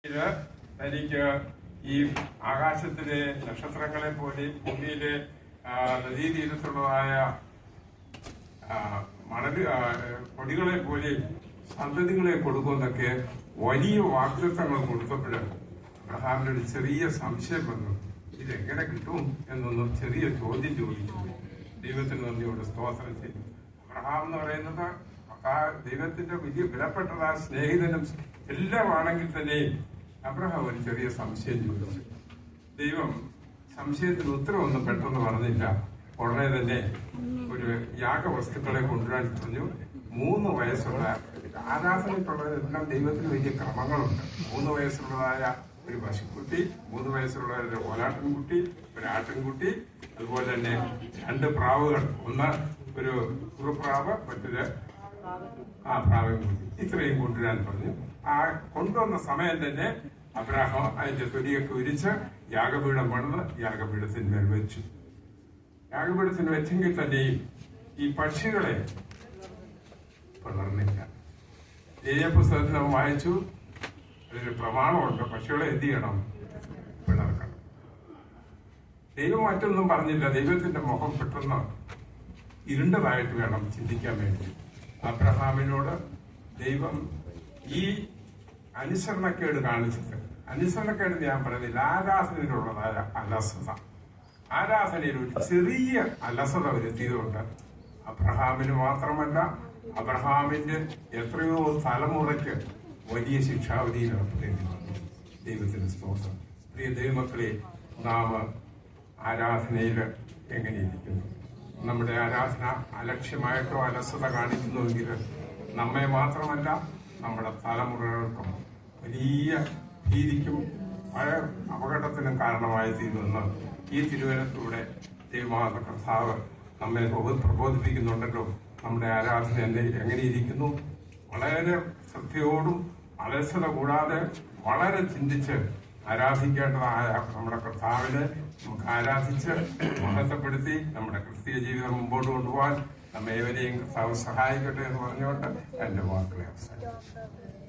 തനിക്ക് ഈ ആകാശത്തിലെ നക്ഷത്രങ്ങളെ പോലെ ഭൂമിയിലെ നദീതീരത്തുള്ളതായ പൊടികളെ പോലെ സന്തതികളെ കൊടുക്കുമെന്നൊക്കെ വലിയ വാഗ്ദത്തങ്ങൾ കൊടുത്തപ്പോൾ അബ്രഹാമിന്റെ ഒരു ചെറിയ സംശയം വന്നു. ഇതെങ്ങനെ കിട്ടും എന്നൊന്നും ചെറിയ ചോദ്യം ചോദിച്ചു. ദൈവത്തിന് നന്ദിയോട് സ്തോത്രം ചെയ്തു. അബ്രഹാം എന്ന് പറയുന്നത് ദൈവത്തിന്റെ വലിയ വിലപ്പെട്ട സ്നേഹിതനും എല്ലാം ആണെങ്കിൽ തന്നെയും അബ്രഹാം ഒരു ചെറിയ സംശയം ചോദിച്ചു. ദൈവം സംശയത്തിന് ഉത്തരവൊന്നും പെട്ടെന്ന് പറഞ്ഞില്ല. ഉടനെ തന്നെ ഒരു യാഗവസ്തുക്കളെ കൊണ്ടുവരാൻ പറഞ്ഞു. 3 വയസ്സുള്ള ആരാധനയ്ക്കുള്ളതെല്ലാം ദൈവത്തിന് വലിയ ക്രമങ്ങളുണ്ട്. 3 വയസ്സുള്ളതായ ഒരു പശുക്കുട്ടി, 3 വയസ്സുള്ള ഒരു കോലാട്ടിൻകുട്ടി, ഒരു ആട്ടിൻകുട്ടി, അതുപോലെ തന്നെ 2 പ്രാവുകൾ, ഒന്ന് ഒരു കുറുപ്രാവ്, മറ്റൊരു പ്രാവിൻകുട്ടി, ഇത്രയും കൊണ്ടുവരാൻ പറഞ്ഞു. ആ കൊണ്ടുവന്ന സമയം തന്നെ അബ്രഹാം അതിന്റെ തൊലിയൊക്കെ ഉരിച്ച് യാഗപീഠം പണിത് യാഗപീഠത്തിന്മേൽ വെച്ചു. യാഗപീഠത്തിന് വെച്ചെങ്കിൽ തന്നെയും ഈ പക്ഷികളെ പിളർന്നില്ല. പുസ്തകത്തിൽ നമ്മൾ വായിച്ചു, അതിന് പ്രമാണമുണ്ട്, പക്ഷികളെ എന്ത് ചെയ്യണം? പിളർക്കണം. ദൈവം മറ്റൊന്നും പറഞ്ഞില്ല. ദൈവത്തിന്റെ മുഖം പെട്ടെന്ന് ഇരുണ്ടതായിട്ട് വേണം ചിന്തിക്കാൻ വേണ്ടി. അബ്രഹാമിനോട് ദൈവം ഈ അനുസരണക്കേട് കാണിച്ചത്, അനുസരണക്കേട് ഞാൻ പറയുന്നില്ല, ആരാധനയിലുള്ളതായ അലസത, ആരാധനയിൽ ഒരു ചെറിയ അലസത വരുത്തിയതുകൊണ്ട് അബ്രഹാമിന് മാത്രമല്ല, അബ്രഹാമിന്റെ എത്രയോ തലമുറയ്ക്ക് വലിയ ശിക്ഷാവിധിയിൽ ഏർപ്പെടേണ്ടി വന്നു. ദൈവത്തിന്റെ സ്തോത്രം. പ്രിയ ദൈവമക്കളെ, നാം ആരാധനയിൽ എങ്ങനെയിരിക്കുന്നു? നമ്മുടെ ആരാധന അലക്ഷ്യമായിട്ടോ അലസത കാണിക്കുന്നുവെങ്കിൽ നമ്മെ മാത്രമല്ല നമ്മുടെ തലമുറകൾക്കും വലിയ ഭീതിക്കും വളരെ അപകടത്തിനും കാരണമായി തീരുമെന്ന് ഈ തിരുവനന്തപുരത്തൂടെ ദൈവമാത കർത്താവ് നമ്മെ പ്രബോധിപ്പിക്കുന്നുണ്ടല്ലോ. നമ്മുടെ ആരാധന എങ്ങനെയിരിക്കുന്നു? വളരെ ശ്രദ്ധയോടും അലസത കൂടാതെ വളരെ ചിന്തിച്ച് ആരാധിക്കേണ്ടതായ നമ്മുടെ കർത്താവിനെ നമുക്ക് ആരാധിച്ച് മഹത്വപ്പെടുത്തി നമ്മുടെ ക്രിസ്തീയ ജീവിതം മുമ്പോട്ട് കൊണ്ടുപോകാൻ നമ്മേവരെയും കർത്താവ് സഹായിക്കട്ടെ എന്ന് പറഞ്ഞുകൊണ്ട് എന്റെ വാക്കുകളെ അവസാനിപ്പിക്കും.